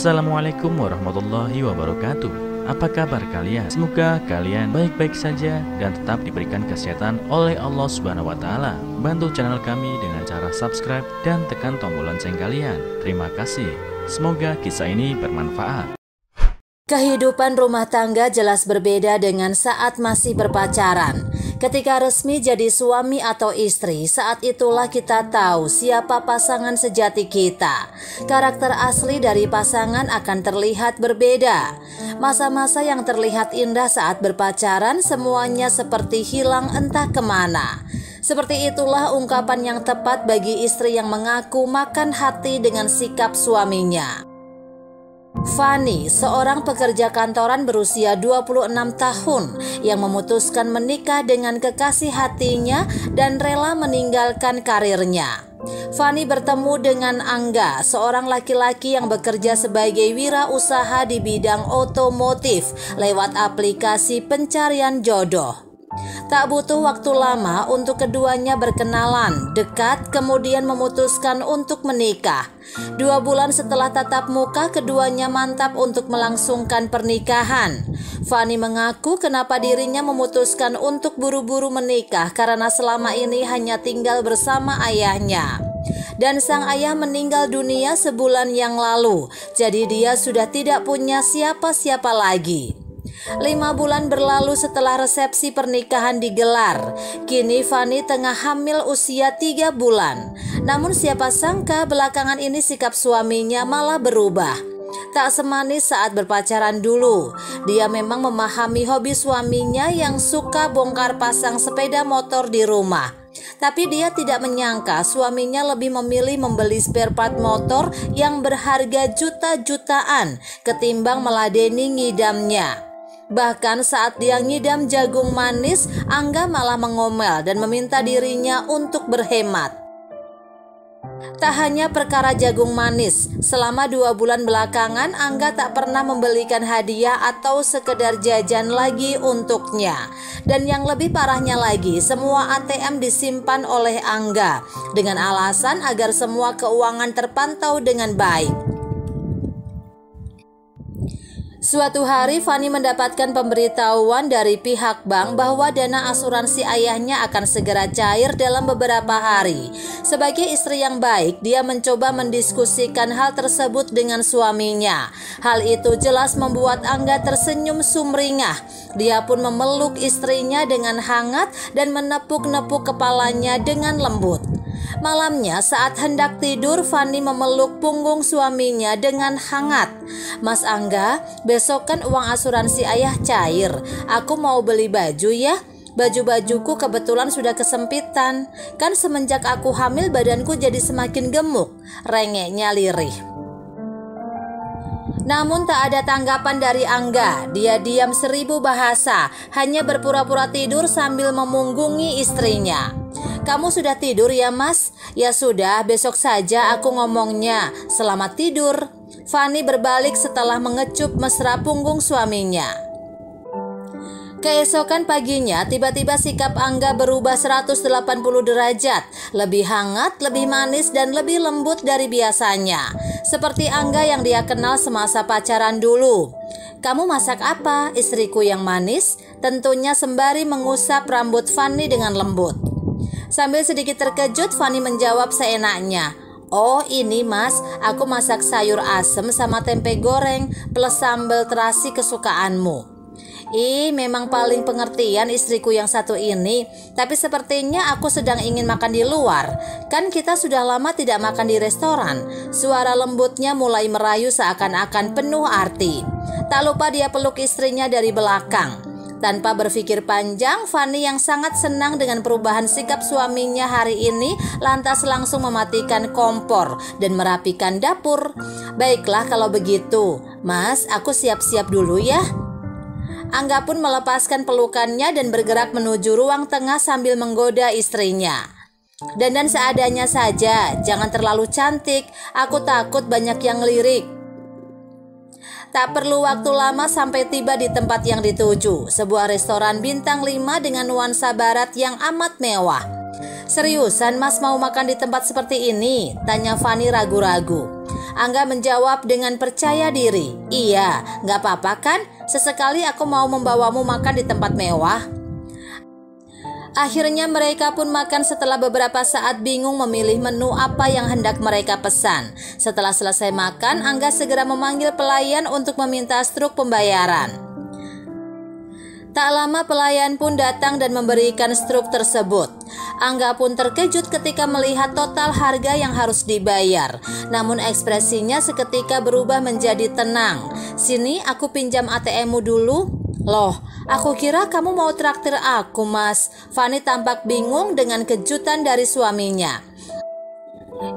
Assalamualaikum warahmatullahi wabarakatuh. Apa kabar kalian? Semoga kalian baik-baik saja dan tetap diberikan kesehatan oleh Allah Subhanahu wa Ta'ala. Bantu channel kami dengan cara subscribe dan tekan tombol lonceng kalian. Terima kasih. Semoga kisah ini bermanfaat. Kehidupan rumah tangga jelas berbeda dengan saat masih berpacaran. Ketika resmi jadi suami atau istri, saat itulah kita tahu siapa pasangan sejati kita. Karakter asli dari pasangan akan terlihat berbeda. Masa-masa yang terlihat indah saat berpacaran semuanya seperti hilang entah kemana. Seperti itulah ungkapan yang tepat bagi istri yang mengaku makan hati dengan sikap suaminya. Fanny, seorang pekerja kantoran berusia 26 tahun yang memutuskan menikah dengan kekasih hatinya dan rela meninggalkan karirnya. Fanny bertemu dengan Angga, seorang laki-laki yang bekerja sebagai wirausaha di bidang otomotif lewat aplikasi pencarian jodoh. Tak butuh waktu lama untuk keduanya berkenalan, dekat, kemudian memutuskan untuk menikah. 2 bulan setelah tatap muka, keduanya mantap untuk melangsungkan pernikahan. Fanny mengaku kenapa dirinya memutuskan untuk buru-buru menikah karena selama ini hanya tinggal bersama ayahnya. Dan sang ayah meninggal dunia sebulan yang lalu, jadi dia sudah tidak punya siapa-siapa lagi. 5 bulan berlalu setelah resepsi pernikahan digelar. Kini Fanny tengah hamil usia 3 bulan. Namun siapa sangka belakangan ini sikap suaminya malah berubah. Tak semanis saat berpacaran dulu. Dia memang memahami hobi suaminya yang suka bongkar pasang sepeda motor di rumah. Tapi dia tidak menyangka suaminya lebih memilih membeli spare part motor yang berharga juta-jutaan ketimbang meladeni ngidamnya. Bahkan saat dia ngidam jagung manis, Angga malah mengomel dan meminta dirinya untuk berhemat. Tak hanya perkara jagung manis, selama 2 bulan belakangan Angga tak pernah membelikan hadiah atau sekedar jajan lagi untuknya. Dan yang lebih parahnya lagi, semua ATM disimpan oleh Angga dengan alasan agar semua keuangan terpantau dengan baik. Suatu hari Fanny mendapatkan pemberitahuan dari pihak bank bahwa dana asuransi ayahnya akan segera cair dalam beberapa hari. Sebagai istri yang baik, dia mencoba mendiskusikan hal tersebut dengan suaminya. Hal itu jelas membuat Angga tersenyum sumringah. Dia pun memeluk istrinya dengan hangat dan menepuk-nepuk kepalanya dengan lembut. Malamnya saat hendak tidur, Fanny memeluk punggung suaminya dengan hangat. "Mas Angga, besok kan uang asuransi ayah cair. Aku mau beli baju ya. Baju-bajuku kebetulan sudah kesempitan. Kan semenjak aku hamil badanku jadi semakin gemuk," rengeknya lirih. Namun tak ada tanggapan dari Angga. Dia diam 1000 bahasa, hanya berpura-pura tidur sambil memunggungi istrinya. "Kamu sudah tidur ya mas? Ya sudah, besok saja aku ngomongnya. Selamat tidur." Fanny berbalik setelah mengecup mesra punggung suaminya. Keesokan paginya, tiba-tiba sikap Angga berubah 180 derajat. Lebih hangat, lebih manis, dan lebih lembut dari biasanya. Seperti Angga yang dia kenal semasa pacaran dulu. "Kamu masak apa, istriku yang manis?" Tentunya sembari mengusap rambut Fanny dengan lembut. Sambil sedikit terkejut, Fanny menjawab seenaknya, "Oh ini mas, aku masak sayur asem sama tempe goreng plus sambal terasi kesukaanmu." "Ih, memang paling pengertian istriku yang satu ini. Tapi sepertinya aku sedang ingin makan di luar. Kan kita sudah lama tidak makan di restoran." Suara lembutnya mulai merayu seakan-akan penuh arti. Tak lupa dia peluk istrinya dari belakang. Tanpa berpikir panjang, Fanny yang sangat senang dengan perubahan sikap suaminya hari ini lantas langsung mematikan kompor dan merapikan dapur. "Baiklah kalau begitu, mas, aku siap-siap dulu ya." Angga pun melepaskan pelukannya dan bergerak menuju ruang tengah sambil menggoda istrinya. "Dandan seadanya saja, jangan terlalu cantik, aku takut banyak yang lirik." Tak perlu waktu lama sampai tiba di tempat yang dituju, sebuah restoran bintang 5 dengan nuansa barat yang amat mewah. "Seriusan mas mau makan di tempat seperti ini?" tanya Fanny ragu-ragu. Angga menjawab dengan percaya diri. Iya, gak apa-apa kan? Sesekali aku mau membawamu makan di tempat mewah. Akhirnya mereka pun makan. Setelah beberapa saat bingung memilih menu apa yang hendak mereka pesan. Setelah selesai makan, Angga segera memanggil pelayan untuk meminta struk pembayaran. Tak lama pelayan pun datang dan memberikan struk tersebut. Angga pun terkejut ketika melihat total harga yang harus dibayar. Namun ekspresinya seketika berubah menjadi tenang. Sini aku pinjam ATM-mu dulu. Loh, aku kira kamu mau traktir aku, Mas. Fani tampak bingung dengan kejutan dari suaminya.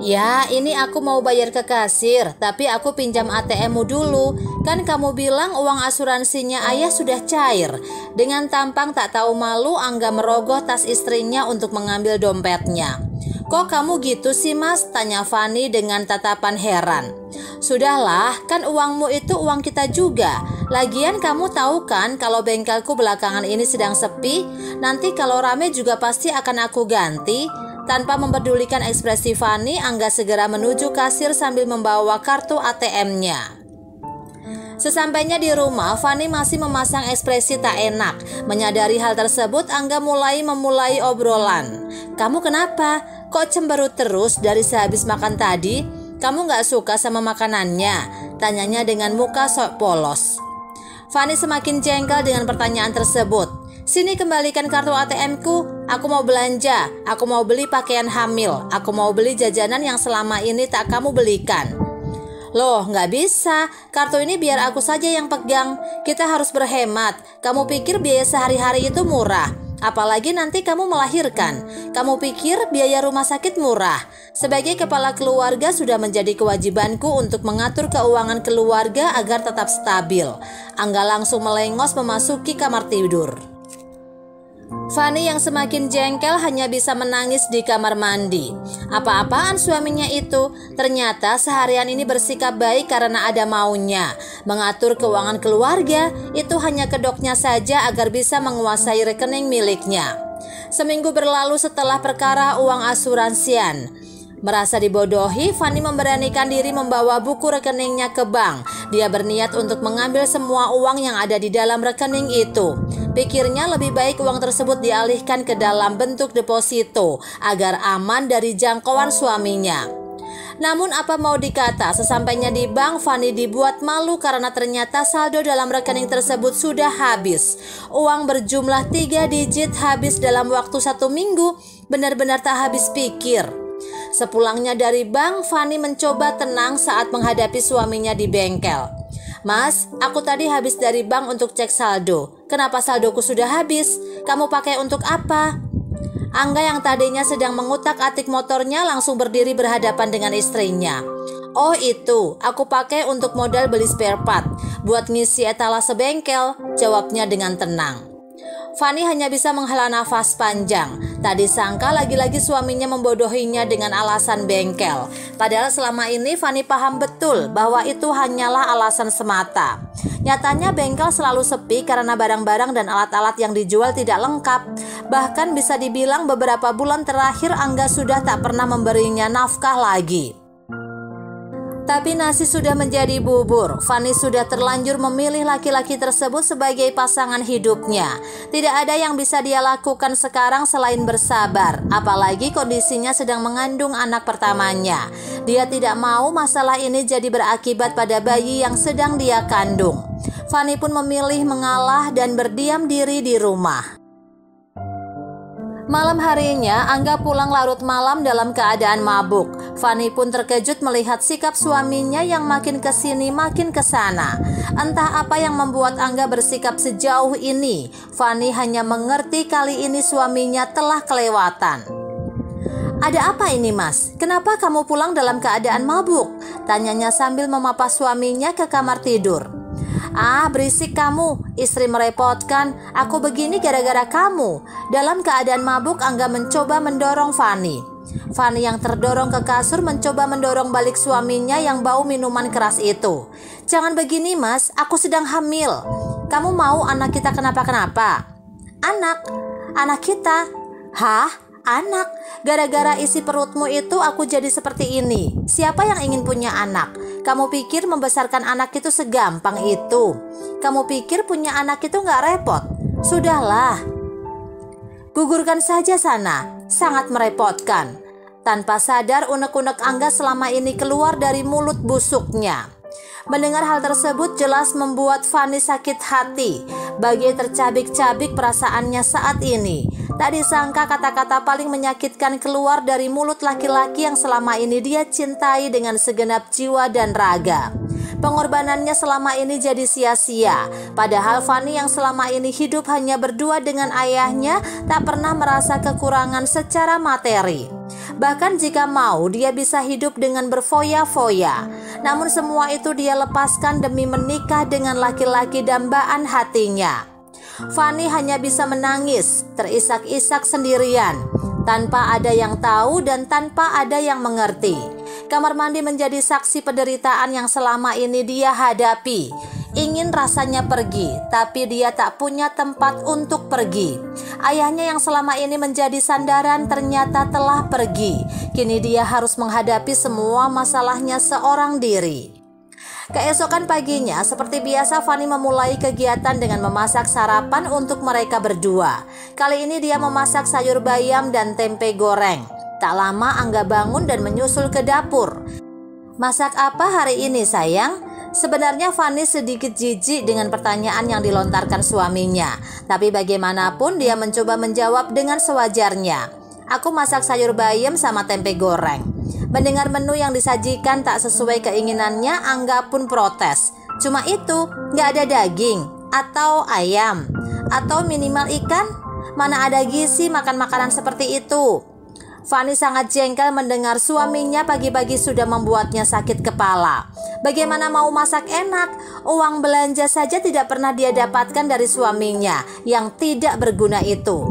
Ya, ini aku mau bayar ke kasir, tapi aku pinjam ATM-mu dulu. Kan kamu bilang uang asuransinya ayah sudah cair. Dengan tampang tak tahu malu, Angga merogoh tas istrinya untuk mengambil dompetnya. Kok kamu gitu sih, Mas? Tanya Fani dengan tatapan heran. Sudahlah, kan uangmu itu uang kita juga. Lagian kamu tahu kan kalau bengkelku belakangan ini sedang sepi. Nanti kalau rame juga pasti akan aku ganti. Tanpa mempedulikan ekspresi Fani, Angga segera menuju kasir sambil membawa kartu ATM-nya. Sesampainya di rumah, Fani masih memasang ekspresi tak enak. Menyadari hal tersebut, Angga memulai obrolan. Kamu kenapa? Kok cemberut terus dari sehabis makan tadi? Kamu gak suka sama makanannya? Tanyanya dengan muka sok polos. Fani semakin jengkel dengan pertanyaan tersebut. Sini kembalikan kartu ATM-ku. Aku mau belanja. Aku mau beli pakaian hamil. Aku mau beli jajanan yang selama ini tak kamu belikan. Loh, nggak bisa. Kartu ini biar aku saja yang pegang. Kita harus berhemat. Kamu pikir biaya sehari-hari itu murah? Apalagi nanti kamu melahirkan. Kamu pikir biaya rumah sakit murah? Sebagai kepala keluarga sudah menjadi kewajibanku untuk mengatur keuangan keluarga agar tetap stabil. Angga langsung melengos memasuki kamar tidur. Fani yang semakin jengkel hanya bisa menangis di kamar mandi. Apa-apaan suaminya itu? Ternyata seharian ini bersikap baik karena ada maunya. Mengatur keuangan keluarga itu hanya kedoknya saja agar bisa menguasai rekening miliknya. Seminggu berlalu setelah perkara uang asuransian. Merasa dibodohi, Fani memberanikan diri membawa buku rekeningnya ke bank. Dia berniat untuk mengambil semua uang yang ada di dalam rekening itu. Pikirnya lebih baik uang tersebut dialihkan ke dalam bentuk deposito agar aman dari jangkauan suaminya. Namun apa mau dikata, sesampainya di bank, Fani dibuat malu karena ternyata saldo dalam rekening tersebut sudah habis. Uang berjumlah 3 digit habis dalam waktu 1 minggu, benar-benar tak habis pikir. Sepulangnya dari bank, Fani mencoba tenang saat menghadapi suaminya di bengkel. Mas, aku tadi habis dari bank untuk cek saldo. Kenapa saldoku sudah habis? Kamu pakai untuk apa? Angga yang tadinya sedang mengutak-atik motornya langsung berdiri berhadapan dengan istrinya. Oh itu, aku pakai untuk modal beli spare part, buat ngisi etalase bengkel, jawabnya dengan tenang. Fani hanya bisa menghela nafas panjang. Tak disangka lagi-lagi suaminya membodohinya dengan alasan bengkel. Padahal selama ini Fani paham betul bahwa itu hanyalah alasan semata. Nyatanya bengkel selalu sepi karena barang-barang dan alat-alat yang dijual tidak lengkap. Bahkan bisa dibilang beberapa bulan terakhir Angga sudah tak pernah memberinya nafkah lagi. Tapi nasi sudah menjadi bubur. Fani sudah terlanjur memilih laki-laki tersebut sebagai pasangan hidupnya. Tidak ada yang bisa dia lakukan sekarang selain bersabar. Apalagi kondisinya sedang mengandung anak pertamanya. Dia tidak mau masalah ini jadi berakibat pada bayi yang sedang dia kandung. Fani pun memilih mengalah dan berdiam diri di rumah. Malam harinya, Angga pulang larut malam dalam keadaan mabuk. Fani pun terkejut melihat sikap suaminya yang makin kesini makin kesana. Entah apa yang membuat Angga bersikap sejauh ini. Fani hanya mengerti kali ini suaminya telah kelewatan. Ada apa ini, Mas? Kenapa kamu pulang dalam keadaan mabuk? Tanyanya sambil memapa suaminya ke kamar tidur. Ah, berisik kamu, istri merepotkan. Aku begini gara-gara kamu. Dalam keadaan mabuk, Angga mencoba mendorong Fani. Fani yang terdorong ke kasur mencoba mendorong balik suaminya yang bau minuman keras itu. Jangan begini, Mas, aku sedang hamil. Kamu mau anak kita kenapa-kenapa? Anak kita? Hah? Anak? Gara-gara isi perutmu itu aku jadi seperti ini. Siapa yang ingin punya anak? Kamu pikir membesarkan anak itu segampang itu? Kamu pikir punya anak itu gak repot? Sudahlah, gugurkan saja sana, sangat merepotkan. Tanpa sadar unek-unek Angga selama ini keluar dari mulut busuknya. Mendengar hal tersebut jelas membuat Fani sakit hati. Bagai tercabik-cabik perasaannya saat ini. Tak disangka kata-kata paling menyakitkan keluar dari mulut laki-laki yang selama ini dia cintai dengan segenap jiwa dan raga. Pengorbanannya selama ini jadi sia-sia. Padahal Fani yang selama ini hidup hanya berdua dengan ayahnya tak pernah merasa kekurangan secara materi. Bahkan jika mau dia bisa hidup dengan berfoya-foya. Namun semua itu dia lepaskan demi menikah dengan laki-laki dambaan hatinya. Fani hanya bisa menangis, terisak-isak sendirian, tanpa ada yang tahu dan tanpa ada yang mengerti. Kamar mandi menjadi saksi penderitaan yang selama ini dia hadapi. Ingin rasanya pergi, tapi dia tak punya tempat untuk pergi. Ayahnya yang selama ini menjadi sandaran ternyata telah pergi. Kini dia harus menghadapi semua masalahnya seorang diri. Keesokan paginya, seperti biasa Fani memulai kegiatan dengan memasak sarapan untuk mereka berdua. Kali ini dia memasak sayur bayam dan tempe goreng. Tak lama Angga bangun dan menyusul ke dapur. "Masak apa hari ini, sayang?" Sebenarnya Fani sedikit jijik dengan pertanyaan yang dilontarkan suaminya. Tapi bagaimanapun dia mencoba menjawab dengan sewajarnya. "Aku masak sayur bayam sama tempe goreng." Mendengar menu yang disajikan tak sesuai keinginannya, Angga pun protes. "Cuma itu, gak ada daging, atau ayam, atau minimal ikan? Mana ada gizi makan makanan seperti itu?" Fani sangat jengkel mendengar suaminya pagi-pagi sudah membuatnya sakit kepala. Bagaimana mau masak enak? Uang belanja saja tidak pernah dia dapatkan dari suaminya yang tidak berguna itu.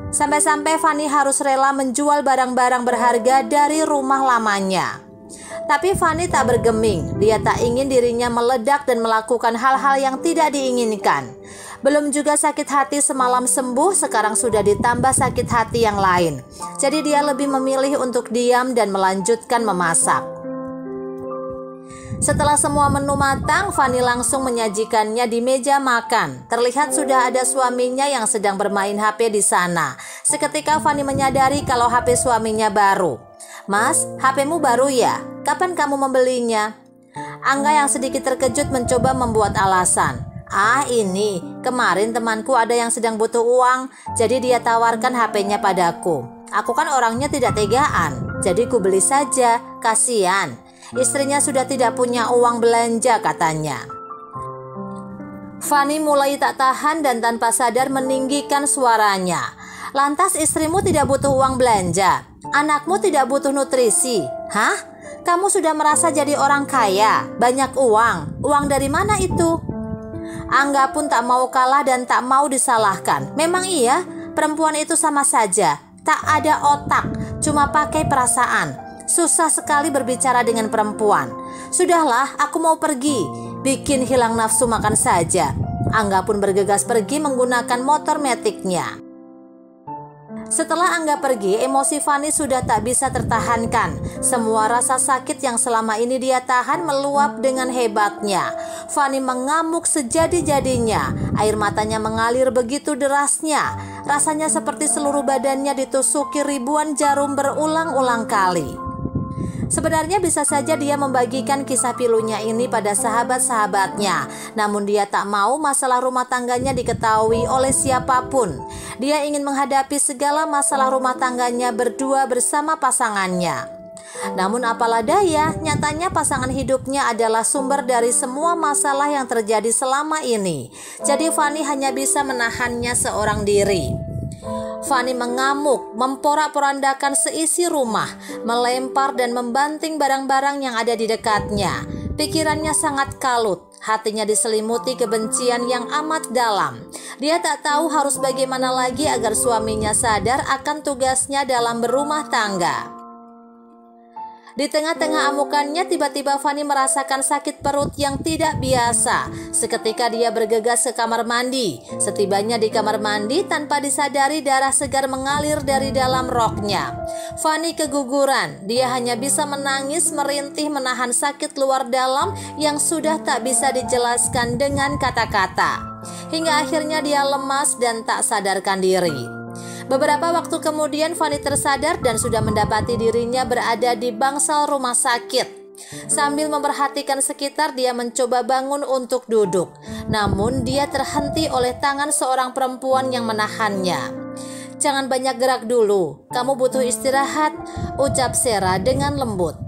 Sampai-sampai Fani harus rela menjual barang-barang berharga dari rumah lamanya. Tapi Fani tak bergeming. Dia tak ingin dirinya meledak dan melakukan hal-hal yang tidak diinginkan. Belum juga sakit hati semalam sembuh, sekarang sudah ditambah sakit hati yang lain. Jadi dia lebih memilih untuk diam dan melanjutkan memasak. Setelah semua menu matang, Fani langsung menyajikannya di meja makan. Terlihat sudah ada suaminya yang sedang bermain HP di sana. Seketika Fani menyadari kalau HP suaminya baru. "Mas, HP-mu baru ya? Kapan kamu membelinya?" Angga yang sedikit terkejut mencoba membuat alasan. "Ah, ini, kemarin temanku ada yang sedang butuh uang, jadi dia tawarkan HP-nya padaku. Aku kan orangnya tidak tegaan, jadi ku beli saja, kasihan. Istrinya sudah tidak punya uang belanja," katanya. Fani mulai tak tahan dan tanpa sadar meninggikan suaranya. "Lantas istrimu tidak butuh uang belanja? Anakmu tidak butuh nutrisi? Hah? Kamu sudah merasa jadi orang kaya, banyak uang. Uang dari mana itu?" Angga pun tak mau kalah dan tak mau disalahkan. Memang iya, perempuan itu sama saja, tak ada otak, cuma pakai perasaan. Susah sekali berbicara dengan perempuan. "Sudahlah, aku mau pergi. Bikin hilang nafsu makan saja." Angga pun bergegas pergi menggunakan motor metiknya. Setelah Angga pergi, emosi Fani sudah tak bisa tertahankan. Semua rasa sakit yang selama ini dia tahan meluap dengan hebatnya. Fani mengamuk sejadi-jadinya. Air matanya mengalir begitu derasnya. Rasanya seperti seluruh badannya ditusuki ribuan jarum berulang-ulang kali. Sebenarnya bisa saja dia membagikan kisah pilunya ini pada sahabat-sahabatnya. Namun dia tak mau masalah rumah tangganya diketahui oleh siapapun. Dia ingin menghadapi segala masalah rumah tangganya berdua bersama pasangannya. Namun apalah daya, nyatanya pasangan hidupnya adalah sumber dari semua masalah yang terjadi selama ini. Jadi Fani hanya bisa menahannya seorang diri. Fani mengamuk, memporak-porandakan seisi rumah, melempar dan membanting barang-barang yang ada di dekatnya. Pikirannya sangat kalut, hatinya diselimuti kebencian yang amat dalam. Dia tak tahu harus bagaimana lagi agar suaminya sadar akan tugasnya dalam berumah tangga. Di tengah-tengah amukannya tiba-tiba Fani merasakan sakit perut yang tidak biasa. Seketika dia bergegas ke kamar mandi. Setibanya di kamar mandi tanpa disadari darah segar mengalir dari dalam roknya. Fani keguguran. Dia hanya bisa menangis, merintih, menahan sakit luar dalam yang sudah tak bisa dijelaskan dengan kata-kata. Hingga akhirnya dia lemas dan tak sadarkan diri. Beberapa waktu kemudian Fani tersadar dan sudah mendapati dirinya berada di bangsal rumah sakit. Sambil memperhatikan sekitar, dia mencoba bangun untuk duduk. Namun dia terhenti oleh tangan seorang perempuan yang menahannya. "Jangan banyak gerak dulu, kamu butuh istirahat," ucap Sera dengan lembut.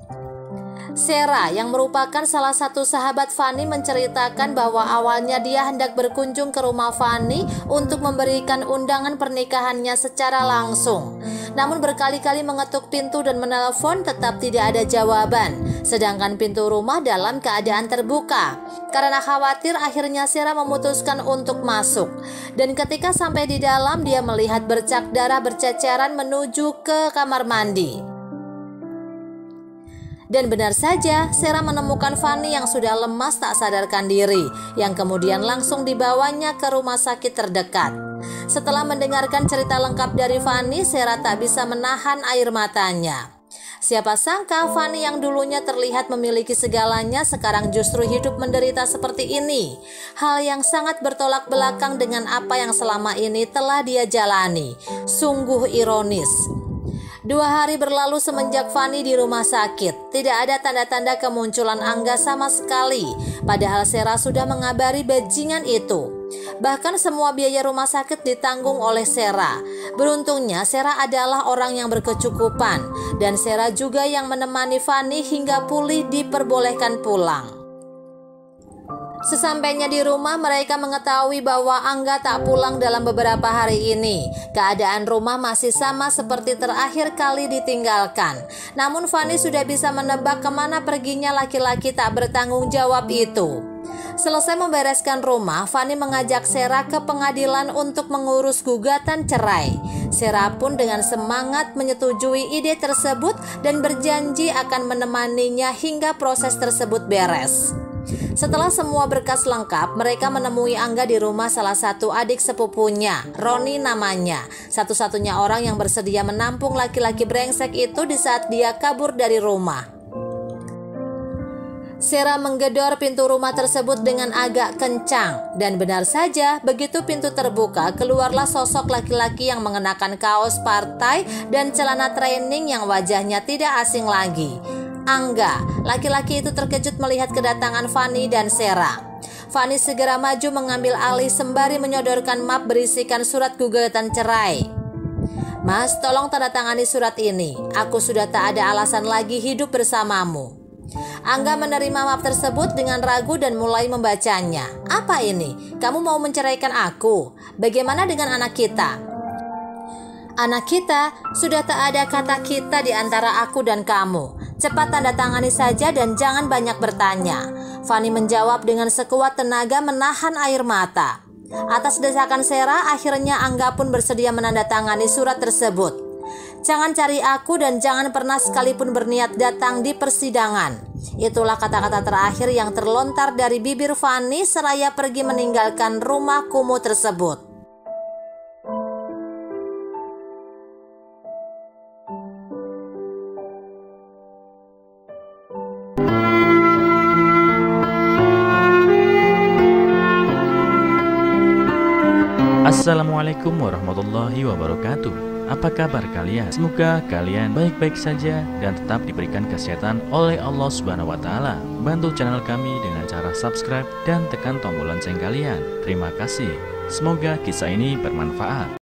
Sera yang merupakan salah satu sahabat Fani menceritakan bahwa awalnya dia hendak berkunjung ke rumah Fani untuk memberikan undangan pernikahannya secara langsung. Namun berkali-kali mengetuk pintu dan menelpon tetap tidak ada jawaban, sedangkan pintu rumah dalam keadaan terbuka. Karena khawatir, akhirnya Sera memutuskan untuk masuk. Dan ketika sampai di dalam, dia melihat bercak darah berceceran menuju ke kamar mandi. Dan benar saja, Sera menemukan Fani yang sudah lemas tak sadarkan diri, yang kemudian langsung dibawanya ke rumah sakit terdekat. Setelah mendengarkan cerita lengkap dari Fani, Sera tak bisa menahan air matanya. Siapa sangka Fani yang dulunya terlihat memiliki segalanya sekarang justru hidup menderita seperti ini. Hal yang sangat bertolak belakang dengan apa yang selama ini telah dia jalani. Sungguh ironis. 2 hari berlalu semenjak Fani di rumah sakit. Tidak ada tanda-tanda kemunculan Angga sama sekali. Padahal Sera sudah mengabari bajingan itu. Bahkan semua biaya rumah sakit ditanggung oleh Sera. Beruntungnya Sera adalah orang yang berkecukupan. Dan Sera juga yang menemani Fani hingga pulih diperbolehkan pulang. Sesampainya di rumah, mereka mengetahui bahwa Angga tak pulang dalam beberapa hari ini. Keadaan rumah masih sama seperti terakhir kali ditinggalkan. Namun Fani sudah bisa menebak kemana perginya laki-laki tak bertanggung jawab itu. Selesai membereskan rumah, Fani mengajak Sera ke pengadilan untuk mengurus gugatan cerai. Sera pun dengan semangat menyetujui ide tersebut dan berjanji akan menemaninya hingga proses tersebut beres. Setelah semua berkas lengkap, mereka menemui Angga di rumah salah satu adik sepupunya, Roni namanya, satu-satunya orang yang bersedia menampung laki-laki brengsek itu di saat dia kabur dari rumah. Sera menggedor pintu rumah tersebut dengan agak kencang, dan benar saja begitu pintu terbuka, keluarlah sosok laki-laki yang mengenakan kaos partai dan celana training yang wajahnya tidak asing lagi. Angga. Laki-laki itu terkejut melihat kedatangan Fani dan Sera. Fani segera maju mengambil alih sembari menyodorkan map berisikan surat gugatan cerai. "Mas, tolong tanda tangani surat ini. Aku sudah tak ada alasan lagi hidup bersamamu." Angga menerima map tersebut dengan ragu dan mulai membacanya. "Apa ini? Kamu mau menceraikan aku? Bagaimana dengan anak kita?" "Anak kita? Sudah tak ada kata kita di antara aku dan kamu. Cepat tanda tangani saja dan jangan banyak bertanya." Fani menjawab dengan sekuat tenaga menahan air mata. Atas desakan Sera, akhirnya Angga pun bersedia menandatangani surat tersebut. "Jangan cari aku dan jangan pernah sekalipun berniat datang di persidangan." Itulah kata-kata terakhir yang terlontar dari bibir Fani seraya pergi meninggalkan rumah kumuh tersebut. Assalamualaikum warahmatullahi wabarakatuh. Apa kabar kalian? Semoga kalian baik-baik saja dan tetap diberikan kesehatan oleh Allah Subhanahu wa Ta'ala. Bantu channel kami dengan cara subscribe dan tekan tombol lonceng kalian. Terima kasih. Semoga kisah ini bermanfaat.